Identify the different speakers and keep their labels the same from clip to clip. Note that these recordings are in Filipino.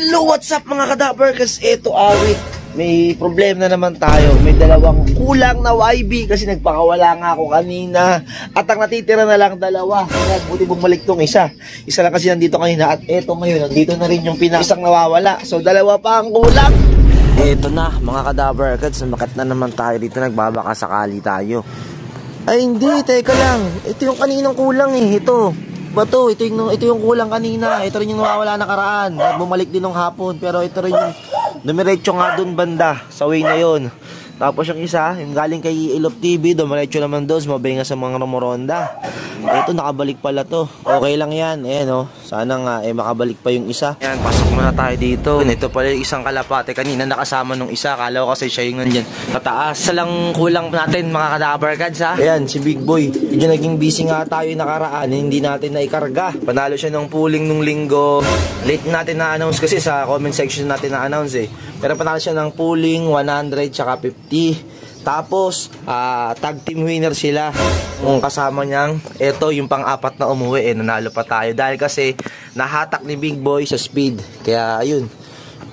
Speaker 1: Hello, what's up mga kadaber? Kasi ito awit, may problema na naman tayo. May dalawang kulang na YB kasi nagpakawala nga ako kanina. At ang natitira na lang dalawa. Kaya buti bumalik tong isa. Isa lang kasi nandito kanina at eto ngayon, nandito na rin yung isang nawawala. So dalawa pa ang kulang. Eto na mga kadaber, kasi sumakat na naman tayo dito. Nagbabaka sakali tayo. Ay hindi, teka lang. Ito yung kaninang kulang eh, ito. Bato, ito yung kulang kanina. Ito rin yung nawawala nakaraan. Bumalik din ng hapon. Pero ito rin yung dumiretso nga dun banda. Sa way na yun. Tapos yung isa, yung galing kay Ilop TV, dumiretso naman doon. Sumabay nga sa mga Romoronda. Ito, nakabalik pala to. Okay lang yan. Ayan, sana nga, makabalik pa yung isa. Ayan, pasok muna tayo dito. Ito pala yung isang kalapate. Kanina nakasama nung isa. Kala ko kasi siya yung nandyan tataas. Sa lang kulang natin, mga kadaber kads, ha? Ayan, si Big Boy. Medyo naging busy nga tayo nakaraan. Hindi natin naikarga. Panalo siya ng pooling nung linggo. Late natin na-announce kasi sa comment section natin na-announce eh. Pero panalo siya ng pooling 100 tsaka 50. Tapos tag team winner sila. Kung kasama niyang ito yung pang-apat na umuwi nanalo pa tayo dahil kasi nahatak ni Big Boy sa speed. Kaya ayun,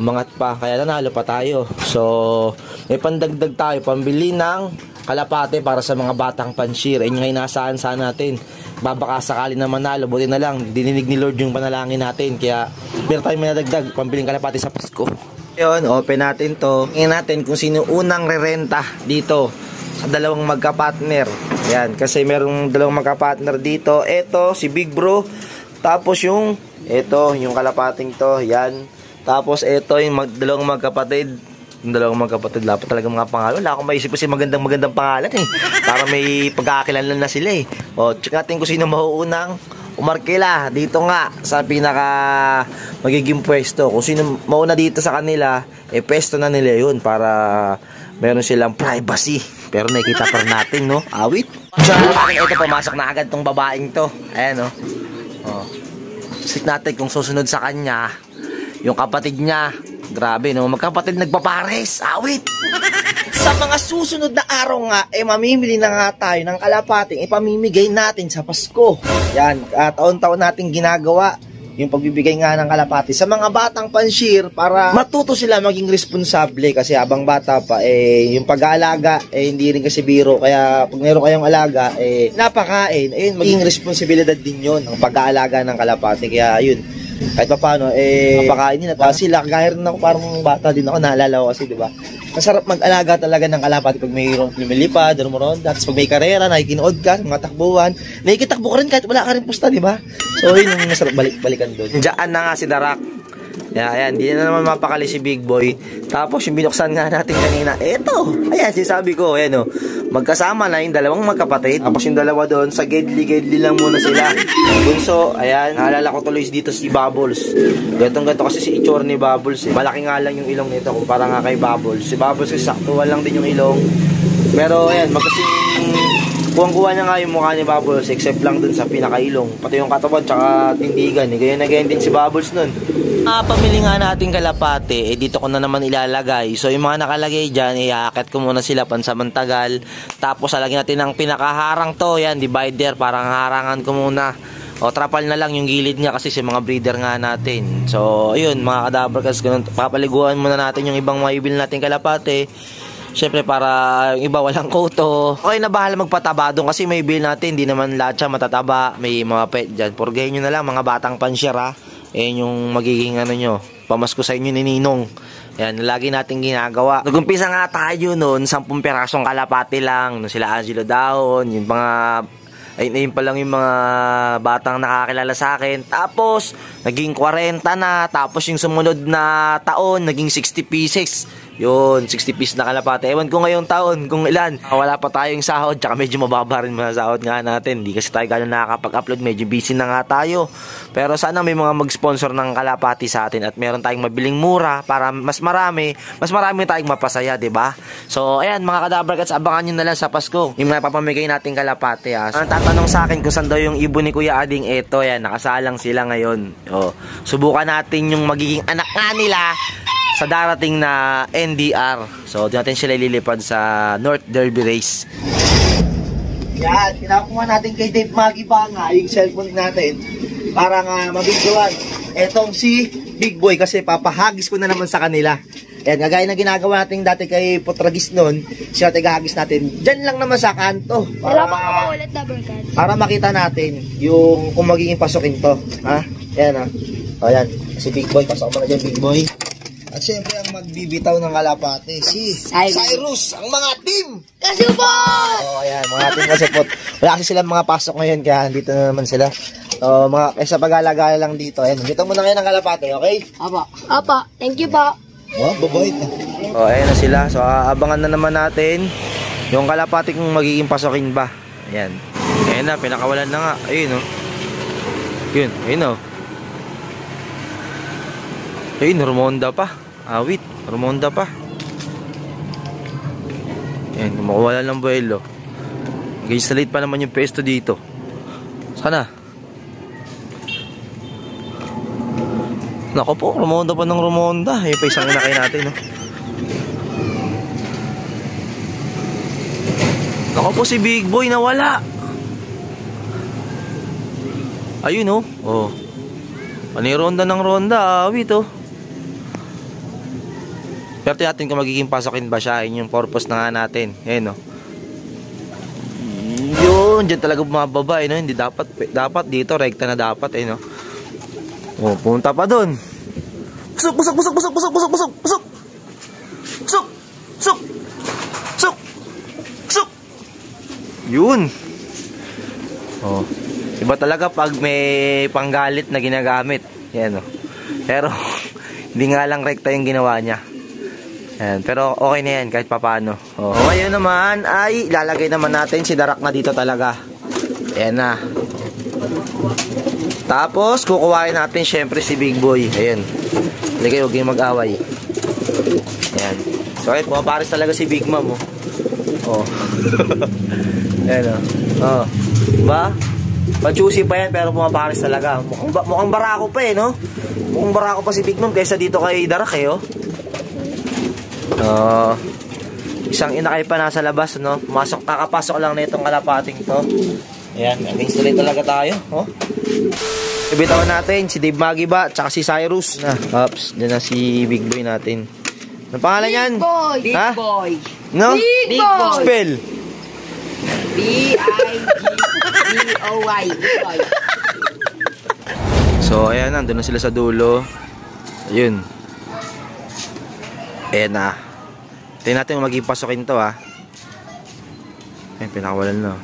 Speaker 1: umangat pa, kaya nanalo pa tayo. So may pandagdag tayo, pambili ng kalapate para sa mga batang panshir. Yun yung inaasahan sa natin. Babaka sakali na manalo, buti na lang dininig ni Lord yung panalangin natin. Kaya meron tayong manadagdag pambiling kalapate sa Pasko. Yun, open natin to. Tingnan natin kung sino unang rerenta dito sa dalawang magka-partner. Yan, kasi merong dalawang magka-partner dito. Ito, si Big Bro. Tapos yung kalapating to. Yan. Tapos ito, yung dalawang magkapatid. Yung dalawang magkapatid, dapat talaga mga pangalan. Wala akong maisip kasi magandang pangalan eh. Para may pagkakakilanlan na sila eh. O, check natin kung sino mauunang umarkila dito nga sa pinaka magiging pwesto. Kung sino mauna dito sa kanila, pwesto na nila yun para meron silang privacy. Pero nakikita pa rin natin, no? Awit. So, ito pumasok na agad tong babaeng to. Ayan, no? Sit natin kung susunod sa kanya yung kapatid niya. Grabe, no? Magkapatid nagpapares. Awit. Sa mga susunod na araw nga, mamimili na nga tayo ng kalapating ipamimigay natin sa Pasko. Yan, taon-taon natin ginagawa yung pagbibigay nga ng kalapati sa mga batang panshir para matuto sila maging responsable kasi habang bata pa, yung pag-aalaga, hindi rin kasi biro. Kaya pag meron kayong alaga, napakain, maging responsibilidad din yun ang pag-aalaga ng kalapati. Kaya yun, kahit pa paano, mapakain din at sila. Gaya rin ako, parang bata din ako, naalala ko kasi, di ba? Masarap mag-alaga talaga ng kalapati pag mayroong lumilipad, rumoronda, tapos pag may karera, nakikinood ka, mga takbuhan, nakikitakbo ka rin kahit wala ka rin pusta, di ba? So, yun yung masarap balikan doon. Diyan na nga si Darak. Ayan, di na naman mapakali si Big Boy. Tapos yung binuksan nga natin kanina, eto, ayan, sinasabi ko, ayan magkasama na yung dalawang magkapatid. Tapos yung dalawa doon, sa gedli lang muna sila. Bunso, ayan, naalala ko tuloy dito si Bubbles. Gatong-gato kasi si itsura ni Bubbles Malaki nga lang yung ilong nito kumpara nga kay Bubbles. Si Bubbles kasi saktuhan lang din yung ilong. Pero ayan, magkasing kuwang-kuwa niya nga yung mukha ni Bubbles except lang dun sa pinakailong. Pati yung katawan tsaka tindigan. Ganyan na ganyan din si Bubbles nun. Pamili nga natin kalapate, dito ko na naman ilalagay. So yung mga nakalagay dyan, iaakit ko muna sila pansamantagal. Tapos alagyan natin ng pinakaharang to. Yan, divider, parang harangan ko muna. O trapal na lang yung gilid nga kasi si mga breeder nga natin. So ayun mga kadaber, kasi papaliguan muna natin yung ibang maibil natin kalapate. Siyempre para yung iba walang koto. Okay na bahala magpataba doon kasi may bill natin. Hindi naman lahat siya matataba. May mga pet dyan. Purgahin nyo na lang mga batang pansyar ha. Yung magiging nyo, pamasko sa inyo ni Ninong. Yan, lagi natin ginagawa. Nagumpisa nga tayo noon, 10 pirasong kalapati lang. Noon sila Angelo Daon, yung mga ayun pa lang yung mga batang nakakilala sa akin. Tapos naging 40 na. Tapos yung sumunod na taon naging 60 pieces. Yun, 60 piece na kalapate. Ewan ko ngayong taon kung ilan. Wala pa tayong sahod, tsaka medyo mababa rin mga sahod nga natin. Hindi kasi tayo gano'n nakakapag-upload, medyo busy na nga tayo. Pero sana may mga mag-sponsor ng kalapati sa atin at meron tayong mabiling mura para mas marami tayong mapasaya, diba? So, ayan mga kadaber kats, abangan nyo na lang sa Pasko yung mga papamigay natin kalapati. Ang tatanong sa akin kung saan daw yung ibon ni Kuya Ading, eto yan, nakasalang sila ngayon. Subukan natin yung magiging anak nga nila sa darating na NDR. So, di natin sila ililipad sa North Derby Race. Yan, pinakuha natin kay Dave Magibanga yung cellphone natin para nga mabigyan etong si Big Boy kasi papahagis ko na naman sa kanila. Ayan, gagaya na ginagawa natin dati kay Potragis noon, siya tigahagis natin. Diyan lang naman sa kanto.
Speaker 2: Wala pa nga ulit double cut.
Speaker 1: Para makita natin yung kung magiging pasukin to. Ha? Ayan ha. O yan. Si Big Boy. Pasok mo na dyan, Big Boy. At syempre ang magbibitaw ng kalapate, si Cyrus. Ang mga team.
Speaker 2: Kasupot!
Speaker 1: O ayan, mga team kasupot. Wala kasi silang mga pasok ngayon kaya dito na naman sila. O mga kaysa pag-alagala lang dito. Ayan, bitaw mo na kayo ng kalapate, okay?
Speaker 2: Apa. Thank you po.
Speaker 1: Oh, babait na. O, ayan na sila. So, aabangan na naman natin yung kalapati kung magiging pasokin ba. Ayan. Ayan na, pinakawalan na nga. Ayun, o. Yun, ayun, o. Ayun, Romonda pa. Awit, Romonda pa. Ayan, kumakawalan ng buwelo. Nag-installate pa naman yung pesto dito. Sana. Nako po, Romonda pa ng Romonda. Ayun pa isang inakay natin, no? Nako po si Big Boy nawala. Ayun, no? Oh. Ronda ng ronda, awit, oh. Pero natin kung magiging pasokin ba siya. Yun yung purpose na nga natin. Ayun, no? Yun, dyan talaga bumababa, no? Hindi dapat dito, rekta na dapat, no? Oh, punta pa doon. Pusok. Yun. Oh. Iba talaga pag may panggalit na ginagamit. Yan, oh. Pero hindi nga lang rekta yung ginawa niya. Yan, pero okay na yan kahit papaano. Oh. Ngayon naman ay lalagay naman natin si Darak na dito talaga. Ayan na. Tapos, kukuhain natin syempre si Big Boy. Ayan. Hindi kayo, huwag kayong mag-away. Ayan. So, ayun, pumapares talaga si Big Mom, oh. Oh. Ayan, oh. Oh. Diba? Pa-juicy pa yan, pero pumapares talaga. Mukhang barako pa, no? Mukhang barako pa si Big Mom kaysa dito kay Darak, oh. Isang inakay pa nasa labas, no? Kakapasok lang na itong kalapating to. Ayan, nag-installate talaga tayo, oh. Ibitawan natin si Dave Magiba tsaka si Cyrus na. Ops, dyan na si Big Boy natin. Ano pangalan yan?
Speaker 2: Big Boy.
Speaker 1: No?
Speaker 2: Big Boy.
Speaker 1: Spell.
Speaker 2: B-I-G-B-O-Y. Big Boy.
Speaker 1: So, ayan, nandun na sila sa dulo. Ayun. Ayan na. Tingnan natin kung magiging pasokin to, ha. Ayan, pinakawalan na.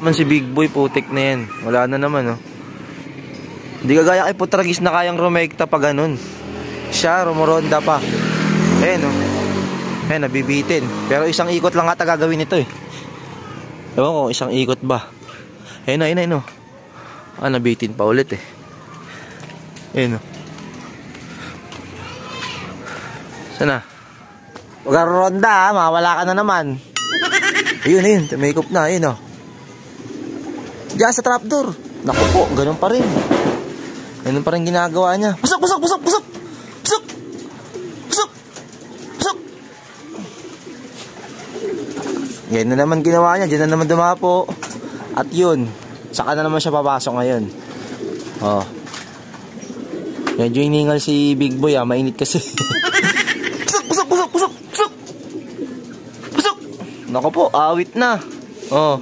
Speaker 1: Man si Big Boy, putik na yan. Wala na naman, oh. Hindi kagaya kay Potragis na kayang rumekta pa ganun. Siya, rumoronda pa. Ayan, oh. Ayan, nabibitin. Pero isang ikot lang ata gagawin ito, eh. Ewan ko, isang ikot ba. Ayan, oh. Ah, nabitin pa ulit, eh. Ayan, oh. Sana? Huwag ka ronda, ha. Mawala ka na naman. Ayun. Tumikop na, ayun, oh. Diyan sa trapdoor. Naku po, ganun pa rin. Ganun pa rin ginagawa niya. Pusok! Yan na naman ginawa niya. Diyan na naman dumapo. At yun, saka na naman siya papasok ngayon. Oh. Medyo iningal si Big Boy, ah. Mainit kasi. Pusok! Naku po, awit na. Oh.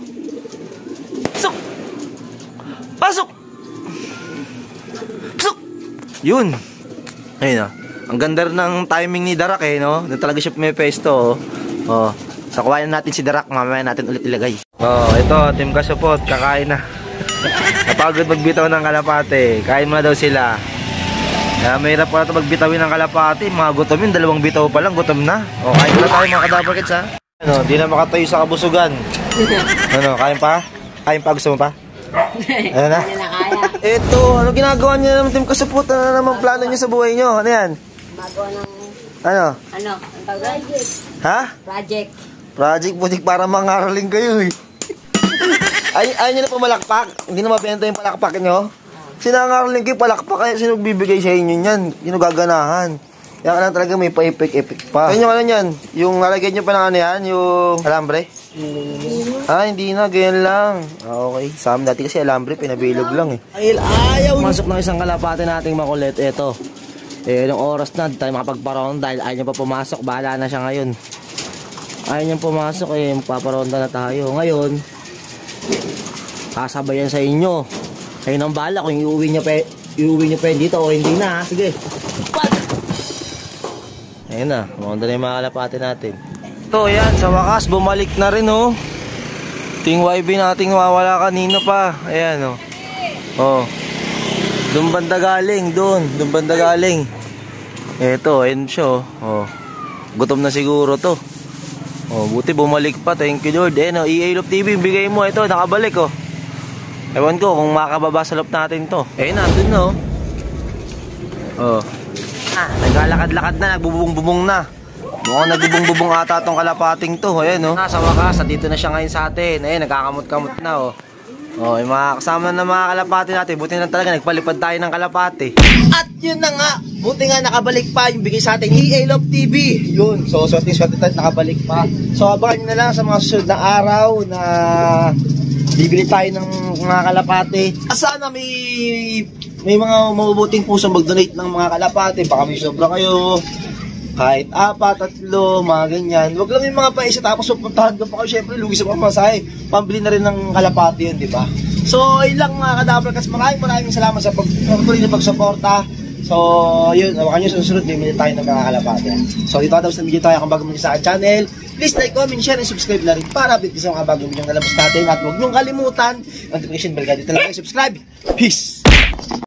Speaker 1: Pasok! Yun. Ayun, oh. Ang ganda ng timing ni Darak, eh, no? Na talaga siya pumipesto, oh. Oh. So, kuhain natin si Darak. Mamaya natin ulit ilagay. Oh, ito, Team Kasupot. Kakain na. Napagod magbitaw ng kalapate. Kain mo na daw sila. Mahirap pala ito magbitawin ng kalapate. Mga gutom yun. 2 bitaw pa lang. Gutom na. O, kain na tayo mga kadabarkits, ha? Ano, di na makatayo sa kabusugan. Ano, kain pa? Kain pa? Gusto mo pa? Ano na? Ito, ano ginagawa niyo naman, Team Kasupot? Ano na naman plano niyo sa buhay niyo? Ano yan?
Speaker 2: Magawa ng...
Speaker 1: Ano?
Speaker 2: Ang tawag?
Speaker 1: Ha? Project butik para mangaraling kayo, eh. Ayaw nyo na pumalakpak? Hindi na mabenta yung palakpak nyo? Sinangaraling kayo palakpak, kaya sino bibigay sa inyo yan? Sino gaganahan? Yan ka lang talaga may pa-epic pa. Ayun yung ano yan, yung nalagyan nyo pa ng ano yan, yung alambre. Hindi na, ganyan lang. Okay, sa amin dati kasi alambre, pinabilog lang eh. Ayaw! Masok ng isang kalapate nating makulit, eto. Yung oras na, tayo makapagparonda dahil ayaw niya pa pumasok, bahala na siya ngayon. Ayaw niya pumasok magpaparonda na tayo. Ngayon, sasabayan sa inyo. Kayo nang bahala kung iuwi niyo pa yun dito o hindi na. Sige. Ayun na, maunda na yung mga kalapate natin. Ito, yan, sa wakas, bumalik na rin, oh. Ting YB nating wawala kanina pa. Ayan, oh. Oh. Doon banda galing, doon banda galing. Eto, ayun siya, oh. Gutom na siguro to. Oh, buti bumalik pa. Thank you, Lord. Ayan, oh, EA Love TV, bigay mo. Ito, nakabalik, oh. Ewan ko kung makakababa sa loob natin to. Ayun, nandun na, oh. Oh. Naglalakad-lakad na, nagbubong-bubong na. Mukhang nagbubong-bubong ata tong kalapating to. Ayan, oh. Sa wakas, dito na siya ngayon sa atin. Ayan, nagkakamot-kamot na, oh. Oh, yung mga kasama na mga kalapate natin. Buti na talaga, nagpalipad tayo ng kalapate. At yun na nga, buti nga nakabalik pa yung bigay sa ating EA Love TV. Yun, so swerte tayo nakabalik pa. So abangan nyo na lang sa mga susunod na araw na bibili tayo ng mga kalapate. Sana may mga mabubuting puso mag-donate ng mga kalapate. Baka may sobra kayo. Kahit 4, 3, mga ganyan. Huwag lang yung mga paisa tapos pupuntahan ko pa kayo. Siyempre, lugi sa pamasahe. Pambili na rin ng kalapate yun, di ba? So, yun lang mga kadabalkas. Maraming salamat sa pagtuloy na pagsuporta. So, yun. Huwag nyo susunod. Bimili tayo ng mga kalapate. So, dito tapos na video tayo kung bago mo sa akin channel. Please like, comment, share, and subscribe na rin para update sa mga bagong video na labas natin. At huwag nyo kalimutan, notification bell ka dito lang. Subscribe. Peace!